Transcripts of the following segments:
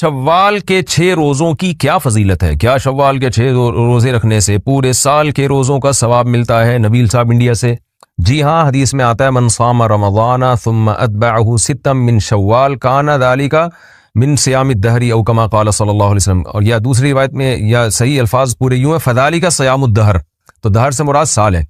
شوال کے 6 روزوں کی کیا فضیلت ہے؟ کیا شوال کے 6 روزے رکھنے سے پورے سال کے روزوں کا ثواب ملتا ہے؟ نبیل صاحب انڈیا سے، جی ہاں، حدیث میں آتا ہے من صام رمضان ثم اتبعه ستا من شوال کان ذلك من صیام الدہر او کما قال صلی اللہ علیہ وسلم، اور یا دوسری روایت میں یا صحیح الفاظ پورے یوں ہے فذلك صیام الدہر، تو دہر سے مراد سال ہے۔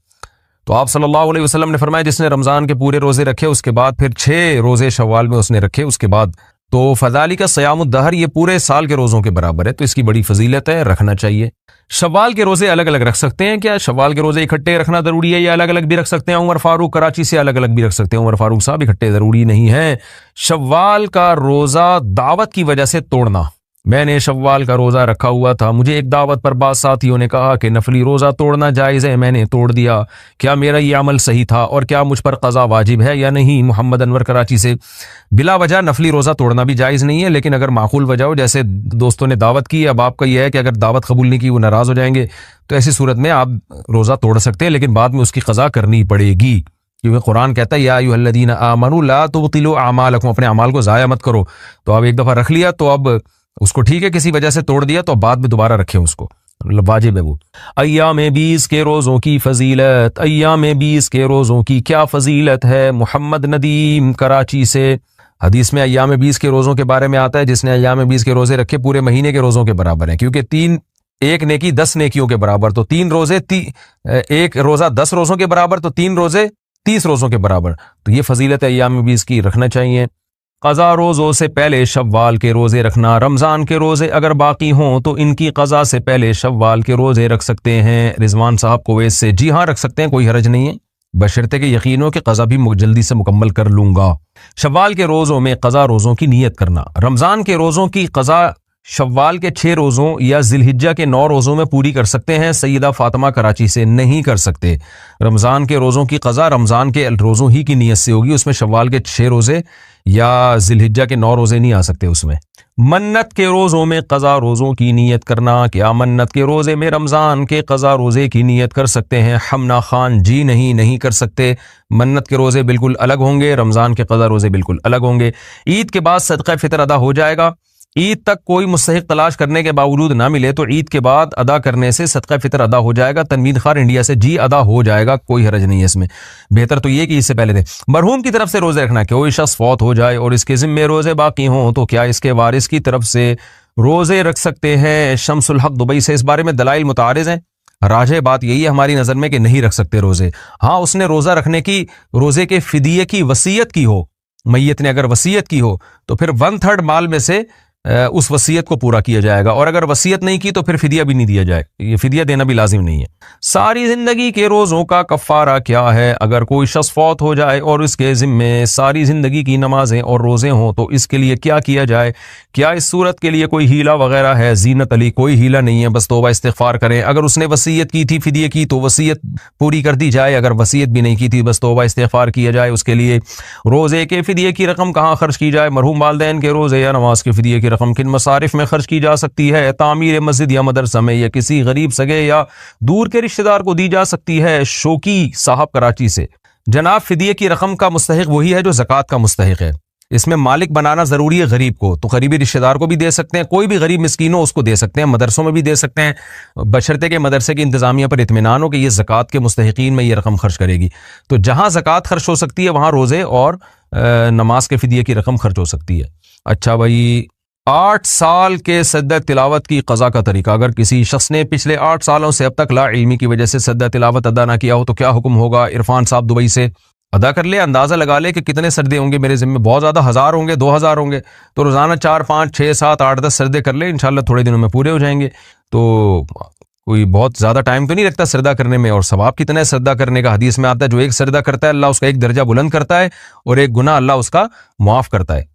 تو آپ صلی اللہ علیہ وسلم نے فرمایا جس نے رمضان کے پورے روزے رکھے اس کے بعد پھر 6 روزے شوال میں اس نے رکھے اس کے بعد، تو فذالک صیام الدہر، یہ پورے سال کے روزوں کے برابر ہے، تو اس کی بڑی فضیلت ہے، رکھنا چاہیے۔ شوال کے روزے الگ الگ رکھ سکتے ہیں کیا؟ شوال کے روزے اکٹھے رکھنا ضروری ہے یا الگ الگ بھی رکھ سکتے ہیں؟ عمر فاروق کراچی سے الگ الگ بھی رکھ سکتے ہیں۔ عمر فاروق صاحب اکٹھے ضروری نہیں ہے۔ شوال کا روزہ دعوت کی وجہ سے توڑنا، میں نے شوال کا روزہ رکھا ہوا تھا، مجھے ایک دعوت پر بعض ساتھیوں نے کہا کہ نفلی روزہ توڑنا جائز ہے، میں نے توڑ دیا، کیا میرا یہ عمل صحیح تھا اور کیا مجھ پر قضا واجب ہے یا نہیں؟ محمد انور کراچی سے، بلا وجہ نفلی روزہ توڑنا بھی جائز نہیں ہے، لیکن اگر معقول وجہ ہو، جیسے دوستوں نے دعوت کی، اب آپ کا یہ ہے کہ اگر دعوت قبول نہیں کی وہ ناراض ہو جائیں گے، تو ایسی صورت میں آپ روزہ توڑ سکتے ہیں، لیکن بعد میں اس کی قضا کرنی پڑے گی، کیونکہ قرآن کہتا ہے یا ایھا الذین آمنوا لا تبطلوا اعمالکم، اپنے اعمال کو ضائع مت کرو۔ تو اب ایک دفعہ رکھ لیا تو اب اس کو ٹھیک ہے، کسی وجہ سے توڑ دیا تو بعد میں دوبارہ رکھیں اس کو، واجب ہے وہ۔ ایام 20 کے روزوں کی فضیلت، ایام 20 کے روزوں کی کیا فضیلت ہے؟ محمد ندیم کراچی سے، حدیث میں ایام 20 کے روزوں کے بارے میں آتا ہے جس نے ایام 20 کے روزے رکھے پورے مہینے کے روزوں کے برابر ہیں، کیونکہ ایک نیکی 10 نیکیوں کے برابر، تو 3 روزے ایک روزہ 10 روزوں کے برابر، تو 3 روزے 30 روزوں کے برابر، تو یہ فضیلت ہے ایام 20 کی، رکھنا چاہیے۔ قضا روزوں سے پہلے شوال کے روزے رکھنا، رمضان کے روزے اگر باقی ہوں تو ان کی قضا سے پہلے شوال کے روزے رکھ سکتے ہیں۔ رضوان صاحب کویت سے، جی ہاں رکھ سکتے ہیں، کوئی حرج نہیں ہے، بشرطے کہ یقین ہو کہ قضا بھی جلدی سے مکمل کر لوں گا۔ شوال کے روزوں میں قضا روزوں کی نیت کرنا، رمضان کے روزوں کی قضا شوال کے 6 روزوں یا ذی الحجہ کے 9 روزوں میں پوری کر سکتے ہیں، سیدہ فاطمہ کراچی سے، نہیں کر سکتے۔ رمضان کے روزوں کی قضا رمضان کے روزوں ہی کی نیت سے ہوگی، اس میں شوال کے 6 روزے یا ذی الحجہ کے 9 روزے نہیں آ سکتے اس میں۔ منت کے روزوں میں قضا روزوں کی نیت کرنا، کیا منت کے روزے میں رمضان کے قضا روزے کی نیت کر سکتے ہیں؟ حمنا خان، جی نہیں کر سکتے، منت کے روزے بالکل الگ ہوں گے، رمضان کے قضا روزے بالکل الگ ہوں گے۔ عید کے بعد صدقہ فطر ادا ہو جائے گا، عید تک کوئی مستحق تلاش کرنے کے باوجود نہ ملے تو عید کے بعد ادا کرنے سے صدقہ فطر ادا ہو جائے گا۔ تنوید خار انڈیا سے، جی ادا ہو جائے گا، کوئی حرج نہیں ہے اس میں، بہتر تو یہ کہ اس سے پہلے دیں۔ مرحوم کی طرف سے روزے رکھنا، کوئی شخص فوت ہو جائے اور اس کے ذمے روزے باقی ہوں تو کیا اس کے وارث کی طرف سے روزے رکھ سکتے ہیں؟ شمس الحق دبئی سے، اس بارے میں دلائل متعارض ہیں، راجح بات یہی ہے ہماری نظر میں کہ نہیں رکھ سکتے روزے۔ ہاں اس نے روزہ رکھنے کی، روزے کے فدیے کی وصیت کی ہو، میت نے اگر وصیت کی ہو تو پھر 1/3 مال میں سے اس وصیت کو پورا کیا جائے گا، اور اگر وصیت نہیں کی تو پھر فدیہ بھی نہیں دیا جائے، یہ فدیہ دینا بھی لازم نہیں ہے۔ ساری زندگی کے روزوں کا کفارہ کیا ہے؟ اگر کوئی شخص فوت ہو جائے اور اس کے ذمے ساری زندگی کی نمازیں اور روزے ہوں تو اس کے لیے کیا کیا جائے؟ کیا اس صورت کے لیے کوئی ہیلہ وغیرہ ہے؟ زینت علی، کوئی ہیلہ نہیں ہے، بس توبہ استغفار کریں۔ اگر اس نے وصیت کی تھی فدیے کی تو وصیت پوری کر دی جائے، اگر وصیت بھی نہیں کی تھی بس توبہ استغفار کیا جائے اس کے لیے۔ روزے کے فدیے کی رقم کہاں خرچ کی جائے؟ مرحوم والدین کے روزے یا نماز کے فدیے کی رقم کن مصارف میں خرچ کی جا سکتی ہے؟ تعمیر مسجد یا مدرسہ میں، یا کسی غریب سگے یا دور کے رشتہ دار کو دی جا سکتی ہے؟ شوکی صاحب کراچی سے، جناب فدیے کی رقم کا مستحق وہی ہے جو زکوٰۃ کا مستحق ہے، اس میں مالک بنانا ضروری ہے غریب کو، تو قریبی رشتہ دار کو بھی دے سکتے ہیں، کوئی بھی غریب مسکین ہو اس کو دے سکتے ہیں، مدرسوں میں بھی دے سکتے ہیں، بشرطے کہ مدرسے کی انتظامیہ پر اطمینان ہو کہ یہ زکوٰۃ کے مستحقین میں یہ رقم خرچ کرے گی۔ تو جہاں زکوٰۃ خرچ ہو سکتی ہے وہاں روزے اور نماز کے فدیے کی رقم خرچ ہو سکتی ہے۔ اچھا بھائی، 8 سال کے سجدہ تلاوت کی قضا کا طریقہ، اگر کسی شخص نے پچھلے 8 سالوں سے اب تک لا علمی کی وجہ سے سجدہ تلاوت ادا نہ کیا ہو تو کیا حکم ہوگا؟ عرفان صاحب دبئی سے، ادا کر لے، اندازہ لگا لے کہ کتنے سجدے ہوں گے میرے ذمہ، بہت زیادہ 1000 ہوں گے، 2000 ہوں گے، تو روزانہ 4 5 6 7 8 10 سجدے کر لے، انشاءاللہ تھوڑے دنوں میں پورے ہو جائیں گے۔ تو کوئی بہت زیادہ ٹائم تو نہیں رکھتا سجدہ کرنے میں، اور ثواب کتنا ہے سجدہ کرنے کا؟ حدیث میں آتا ہے جو ایک سجدہ کرتا ہے اللہ اس کا ایک درجہ بلند کرتا ہے اور ایک گناہ اللہ اس کا معاف کرتا ہے۔